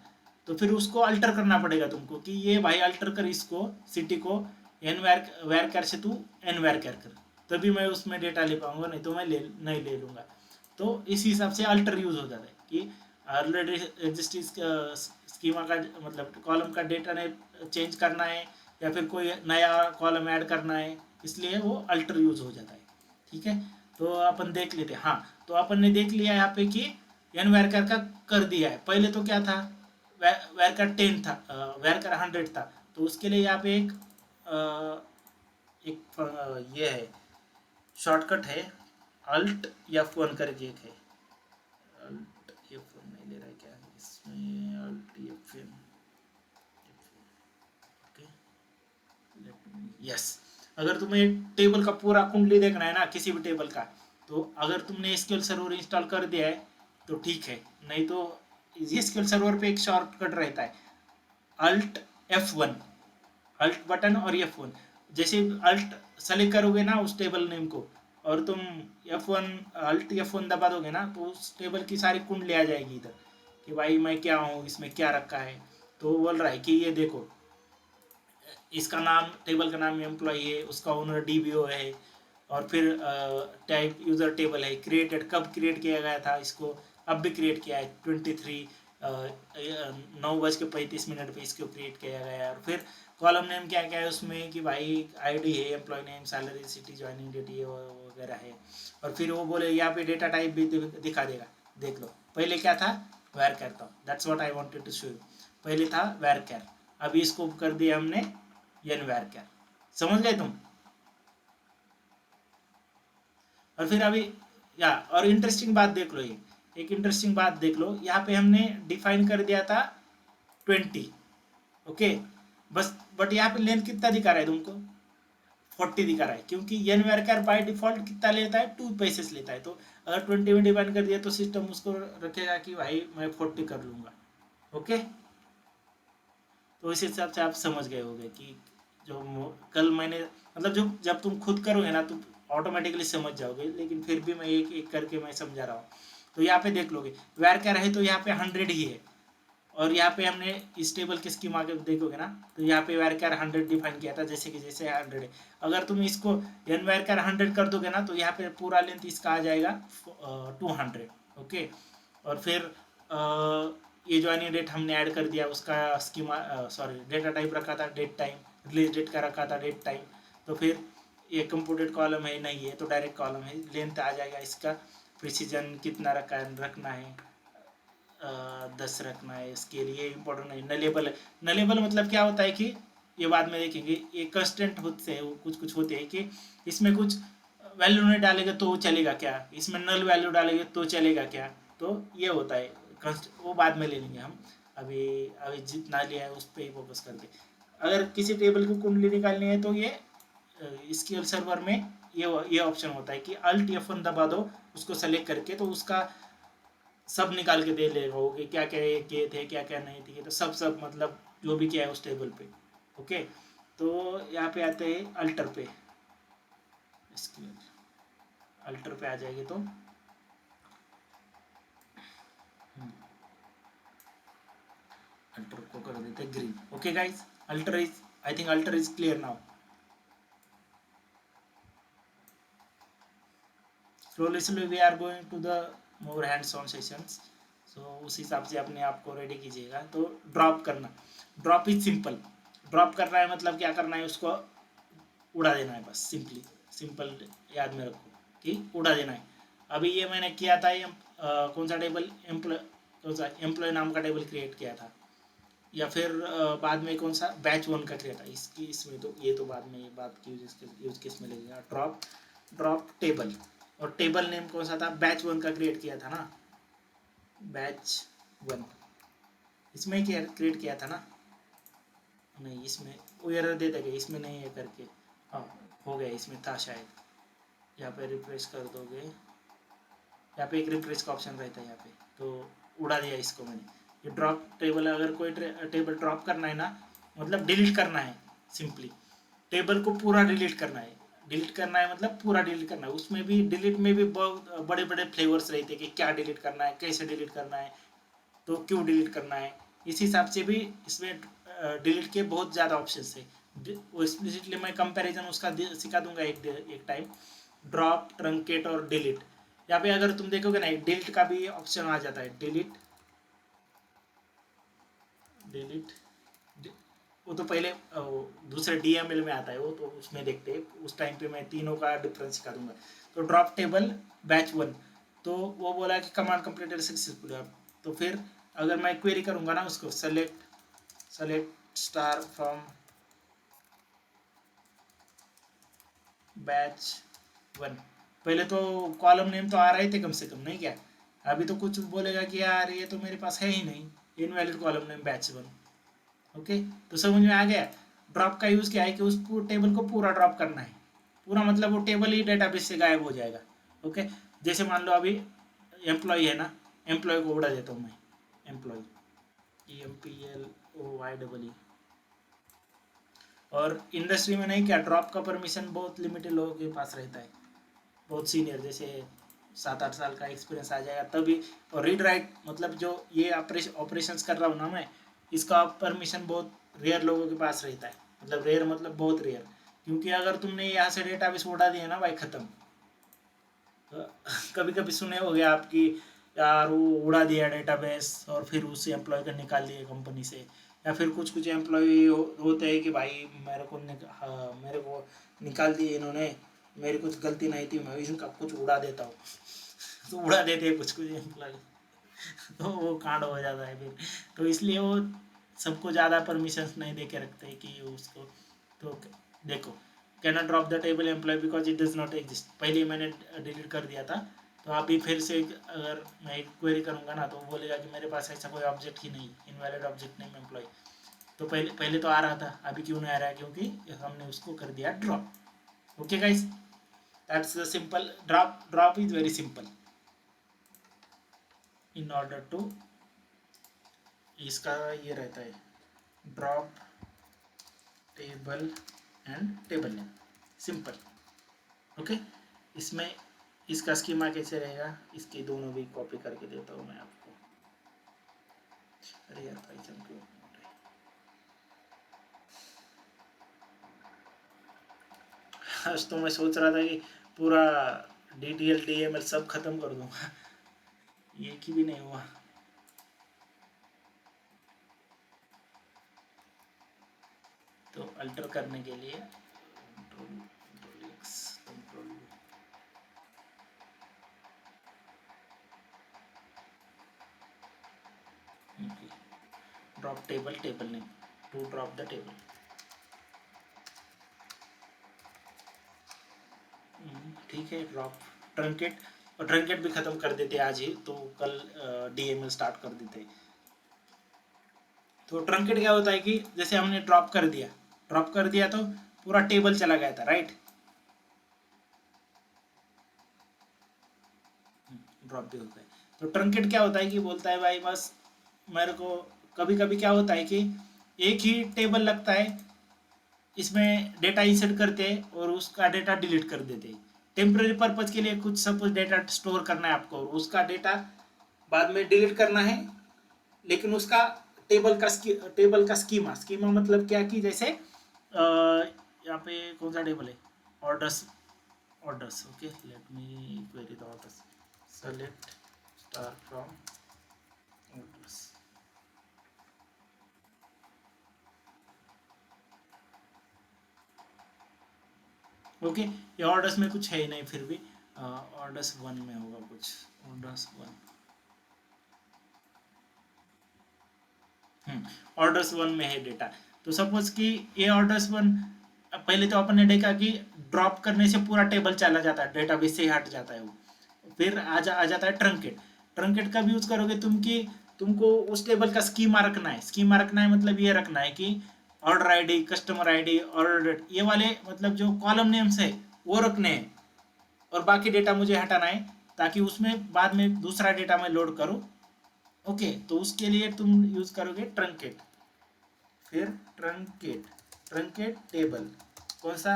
तो फिर उसको अल्टर करना पड़ेगा तुमको कि ये भाई अल्टर कर इसको, सिटी को एन वैर से तू एन वैर कर, तभी मैं उसमें डेटा ले पाऊंगा, नहीं तो मैं नहीं ले लूँगा। तो इस हिसाब से अल्टर यूज हो जाता है कि ऑलरेडी एग्जिस्टिंग स्कीमा का मतलब कॉलम का डेटा ने चेंज करना है, या फिर कोई नया कॉलम ऐड करना है, इसलिए वो अल्टर यूज हो जाता है, ठीक है। तो अपन देख लेते हैं। हाँ, तो अपन ने देख लिया यहाँ पे कि एन वैरकर का कर दिया है। पहले तो क्या था, वैरकर 10 था, वैरकर 100 था, तो उसके लिए यहाँ पे ये है शॉर्टकट है, अल्ट F1 करके एक है, अल्ट F1 नहीं ले रहा है क्या इसमें, अल्ट F1, ओके, यस। अगर तुम्हें टेबल का पूरा कुंडली देखना है ना, किसी भी टेबल का, तो अगर तुमने एसक्यूएल सर्वर इंस्टॉल कर दिया है तो ठीक है, नहीं तो एसक्यूएल सर्वर पे एक शॉर्टकट रहता है, अल्ट F1, अल्ट बटन और F1। जैसे अल्ट सेलेक्ट करोगे ना उस टेबल नेम को, और तुम F1 अल्ट F1 दबा दोगे ना, तो उस टेबल की सारी कुंडली आ जाएगी इधर कि भाई मैं क्या हूँ, इसमें क्या रखा है। तो वो बोल रहा है कि ये देखो, इसका नाम, टेबल का नाम एम्प्लॉय है, उसका ओनर DBO है, और फिर टाइप यूज़र टेबल है, क्रिएटेड कब क्रिएट किया गया था इसको, अब भी क्रिएट किया है 23 9:35 पे इसको क्रिएट किया गया है। और फिर कॉलम नेम क्या क्या है उसमें कि भाई ID है, employ name, salary, city, joining date, ये वगैरह है। और फिर वो बोले यहाँ पे डेटा टाइप भी दिखा देगा, देख लो। पहले क्या था, वेर कैर था, that's what I wanted to show you. पहले था वेर कैर, अभी इसको कर दिया हमने एन वेर कैर। समझ गए तुम? और फिर अभी या और इंटरेस्टिंग बात देख लो, ये एक इंटरेस्टिंग बात देख लो, यहाँ पे हमने डिफाइन कर दिया था 20, ओके, बस। बट यहाँ पे लेंथ कितना दिखा रहा है तुमको, 40 दिखा रहा है, क्योंकि एन वेरकर बाय डिफॉल्ट कितना लेता है, 2 पैसेस लेता है। तो अगर 20 में डिफाइन कर दिया तो सिस्टम उसको रखेगा कि भाई मैं 40 कर लूंगा, ओके। तो इस हिसाब से आप समझ गए होंगे कि जो कल मैंने मतलब जो जब तुम खुद करोगे ना तो ऑटोमेटिकली समझ जाओगे, लेकिन फिर भी मैं एक एक करके मैं समझा रहा हूँ। तो यहाँ पे देख लोगे वेर क्या रहे तो यहाँ पे 100 ही है, और यहाँ पे हमने इस टेबल के स्कीमा के देखोगे ना तो यहाँ पे वेर कैर 100 डिफाइन किया था, जैसे कि जैसे 100 है। अगर तुम इसको एन वेर कैर 100 कर दोगे ना तो यहाँ पे पूरा लेंथ इसका आ जाएगा 200, ओके। और फिर ये ज्वाइनिंग डेट हमने ऐड कर दिया, उसका स्कीमा सॉरी डेटा टाइप रखा था डेट टाइम, रिलीज डेट का रखा था डेट टाइम। तो फिर ये कंप्यूटेड कॉलम है नहीं है तो डायरेक्ट कॉलम है, लेंथ आ जाएगा इसका। प्रिसीजन कितना रखना है, 10 रखना है, इसके लिए इंपॉर्टेंट नहीं। नलेबल है, नलेबल मतलब क्या होता है कि ये बाद में देखेंगे, ये कंस्टेंट होते हैं, कुछ कुछ होते हैं कि इसमें कुछ वैल्यू नहीं डालेंगे तो चलेगा क्या, इसमें नल वैल्यू डालेंगे तो चलेगा क्या। तो ये होता है वो बाद में ले लेंगे हम, अभी अभी जितना लिया है उस पर ही फोकस करते। अगर किसी टेबल की कुंडली निकालनी है तो ये SQL सर्वर में ये ऑप्शन होता है कि Alt F1 दबा दो, उसको सेलेक्ट करके तो उसका सब निकाल के दे लेगा वो कि क्या क्या किए थे क्या क्या नहीं थे, तो सब सब मतलब जो भी किया है उस टेबल पे, ओके। तो यहाँ पे आते हैं अल्टर पे, इसकी अल्टर पे आ जाएगी तो अल्टर को कर देते green, okay guys. Alter is, I think alter is clear now. Slowly we are going to the more hands on sessions. So उस हिसाब से अपने आप को रेडी कीजिएगा। तो ड्रॉप करना, ड्रॉप इज सिंपल। ड्रॉप करना है मतलब क्या करना है, उसको उड़ा देना है, बस सिंपली, सिंपल याद में रखो कि उड़ा देना है। अभी ये मैंने किया था, ये कौन सा टेबल, एम्प्लॉय, कौन सा एम्प्लॉय नाम का टेबल क्रिएट किया था, या फिर बाद में कौन सा बैच 1 का क्रिएट था, इसकी इसमें तो ये तो बाद में ये बात की यूज केस में लगेगा। ड्रॉप, ड्रॉप टेबल, और टेबल नेम कौन सा था, बैच 1 का क्रिएट किया था ना, बैच 1 इसमें ही क्रिएट किया था ना, नहीं इसमें वो एरर दे देगा, इसमें नहीं है करके, हाँ हो गया, इसमें था शायद। यहाँ पे रिफ्रेश कर दोगे, यहाँ पे एक रिफ्रेश का ऑप्शन रहता है यहाँ पे, तो उड़ा दिया इसको मैंने। ये ड्रॉप टेबल, अगर कोई टेबल ड्रॉप करना है ना, मतलब डिलीट करना है, सिंपली टेबल को पूरा डिलीट करना है। डिलीट करना है मतलब पूरा डिलीट करना है, उसमें भी डिलीट में भी बहुत बड़े बड़े फ्लेवर्स रहते हैं कि क्या डिलीट करना है, कैसे डिलीट करना है, तो क्यों डिलीट करना है। इस हिसाब से भी इसमें डिलीट के बहुत ज़्यादा ऑप्शन है। वो एक्सप्लिसिटली मैं कंपैरिजन उसका सिखा दूंगा एक टाइम, ड्रॉप, ट्रंकेट और डिलीट। यहाँ पे अगर तुम देखोगे ना डिलीट का भी ऑप्शन आ जाता है, डिलीट, डिलीट, वो तो पहले दूसरे DML में आता है, वो तो उसमें देखते हैं, उस टाइम पे मैं तीनों का डिफरेंस सिखा दूंगा। तो ड्रॉप टेबल बैच 1, तो वो बोला कि कमांड कंप्लीटेड सक्सेसफुली। तो फिर अगर मैं क्वेरी करूंगा ना उसको, सेलेक्ट स्टार फ्रॉम बैच 1, पहले तो कॉलम नेम तो आ रहे थे कम से कम, नहीं क्या, अभी तो कुछ बोलेगा कि यार ये तो मेरे पास है ही नहीं, invalid column name batch 1, okay. तो समझ में आ गया। ड्रॉप का यूज़ क्या है कि उस टेबल को पूरा ड्रॉप करना है, पूरा मतलब वो टेबल ही डेटाबेस से गायब हो जाएगा, ओके। जैसे मान लो अभी एम्प्लॉय है ना, एम्प्लॉय को उड़ा देता हूँ मैं, एम्प्लॉय, EMPLOY, और इंडस्ट्री में नहीं क्या, ड्रॉप का परमिशन बहुत लिमिटेड लोगों के पास रहता है, बहुत सीनियर, जैसे 7-8 साल का एक्सपीरियंस आ जाएगा तभी। और रीड राइट मतलब जो ये ऑपरेशंस कर रहा हूँ ना मैं, इसका परमिशन बहुत रेयर लोगों के पास रहता है, मतलब रेयर मतलब बहुत रेयर, क्योंकि अगर तुमने यहाँ से डेटाबेस उड़ा दिया ना भाई खत्म। कभी कभी सुने हो गया आपकी, यार वो उड़ा दिया डेटाबेस और फिर उससे एम्प्लॉय को निकाल दिया कंपनी से, या फिर कुछ कुछ एम्प्लॉय होते हैं कि भाई मेरे को निकाल दिए इन्होंने, मेरी कुछ गलती नहीं थी, मैं इनका कुछ उड़ा देता हूँ। तो उड़ा देते हैं कुछ कुछ एम्प्लॉय। तो वो कांड हो जाता है फिर। तो इसलिए वो सबको ज़्यादा परमिशंस नहीं दे के रखते हैं कि उसको। तो देखो, can not drop the table employ because it does not exist, पहले ही मैंने डिलीट कर दिया था। तो अभी फिर से अगर मैं एक क्वेरी करूँगा ना, तो वो बोलेगा कि मेरे पास ऐसा कोई ऑब्जेक्ट ही नहीं, इनवैलिड ऑब्जेक्ट नेम एम्प्लॉय। तो पहले पहले तो आ रहा था, अभी क्यों नहीं आ रहा है, क्योंकि हमने उसको कर दिया drop. Okay guys, that's the simple drop is very simple. In order to, इसका ये रहता है drop table and table name, simple. Okay, इसमें इसका स्कीमा कैसे रहेगा, इसके दोनों भी कॉपी करके देता हूँ मैं आपको। अरे यार पाइथन क्यों, आज तो मैं सोच रहा था कि पूरा DTL DML सब खत्म कर दूंगा, एक ही भी नहीं हुआ। तो अल्टर करने के लिए control X, control drop table table name, to drop the table. ठीक है, ड्रॉप ट्रंकेट, और ट्रंकेट भी ख़त्म कर देते आज ही, तो कल DML स्टार्ट कर देते। तो ट्रंकेट क्या होता है कि जैसे हमने ड्रॉप कर दिया तो पूरा टेबल चला गया था, राइट। ड्रॉप भी होता है। तो ट्रंकेट क्या होता है कि बोलता है भाई बस मेरे को, कभी कभी क्या होता है कि एक ही टेबल लगता है, इसमें डेटा इंसर्ट करते हैं और उसका डेटा डिलीट कर देते हैं। टेम्पररी पर्पज के लिए कुछ सपोज डेटा स्टोर करना है आपको, और उसका डेटा बाद में डिलीट करना है, लेकिन उसका टेबल का स्कीमा, मतलब क्या कि जैसे यहाँ पे कौन सा टेबल है, orders, okay, let me query the orders, select star from orders. Okay, ये ऑर्डर्स में कुछ है ही नहीं, फिर भी ऑर्डर्स वन में होगा कुछ, ऑर्डर्स वन, ऑर्डर्स वन में है डेटा। तो सपोज कि ये ऑर्डर्स वन, पहले तो अपन ने देखा कि ड्रॉप करने से पूरा टेबल चला जाता है, डेटाबेस से ही हट जाता है वो। फिर आ जाता है ट्रंकेट। ट्रंकेट कब यूज करोगे तुम, कि तुमको उस टेबल का स्कीमा रखना है, मतलब ये रखना है कि order ID, customer ID, order date, ये वाले मतलब जो कॉलम नेम्स है वो रखने हैं, और बाकी डेटा मुझे हटाना है, ताकि उसमें बाद में दूसरा डेटा मैं लोड करूँ। ओके, तो उसके लिए तुम यूज करोगे ट्रंकेट। फिर ट्रंकेट, टेबल कौन सा,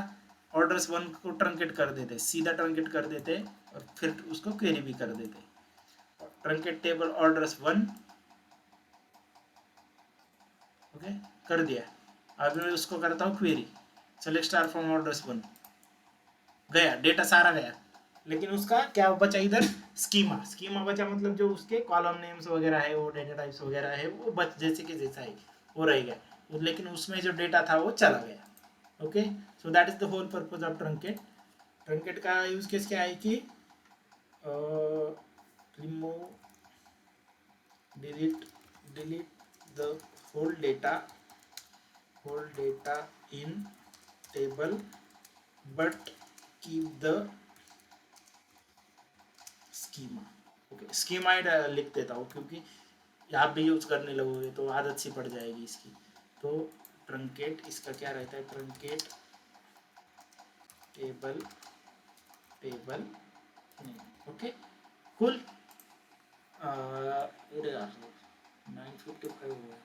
ऑर्डर्स वन को ट्रंकेट कर देते, सीधा ट्रंकेट कर देते, और फिर उसको क्वेरी भी कर देते। Truncate table orders one, okay, कर दिया। अब मैं उसको करता हूँ query, select star from orders one, गया डेटा सारा गया, लेकिन उसका क्या बचा इधर, स्कीमा बचा, मतलब जो उसके कॉलम नेम्स वगैरह है, वो डेटा टाइप्स वगैरह है, वो बच जैसे कि जैसा है वो रह गया, लेकिन उसमें जो डेटा था वो चला गया। Okay, so that is the whole purpose of truncate. Truncate का यूज केस क्या है कि remove, delete the whole data in table but keep the schema। Okay, schema लिख देता हूँ, क्योंकि आप भी यूज करने लगोगे तो आदत सी पड़ जाएगी इसकी। तो ट्रंकेट, इसका क्या रहता है, ट्रंकेट टेबल नेम। ओके, कुल अरे यार 9:55 हुआ है,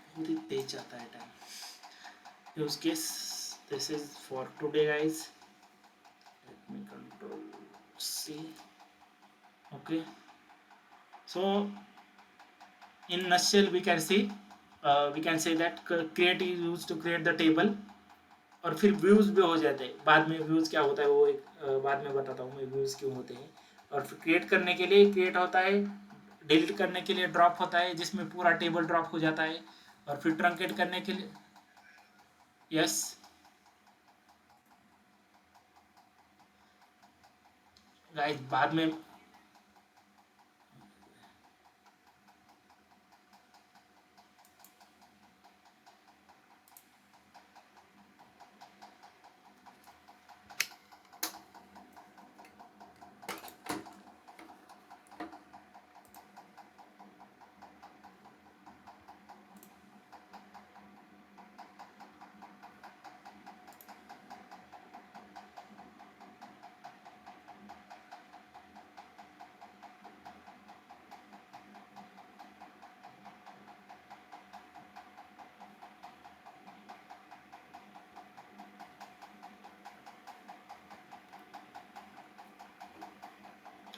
बहुत ही तेज जाता है time. use case, this is for today guys, let me control C। okay, so in nutshell we can see we can say that create is use to create the table. और फिर व्यूज़ भी हो जाते हैं बाद में। Views क्या होता है वो एक बाद में बताता हूँ मैं व्यूज़ क्यों होते हैं। और फिर क्रिएट करने के लिए क्रिएट होता है, डिलीट करने के लिए ड्रॉप होता है जिसमें पूरा टेबल ड्रॉप हो जाता है। और फिर ट्रंकेट करने के लिए यस। गाइस बाद में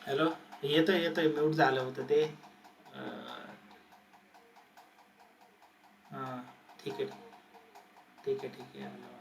हॅलो येतोय म्यूट झालं होतं ते हां ठीक आहे ठीक आहे.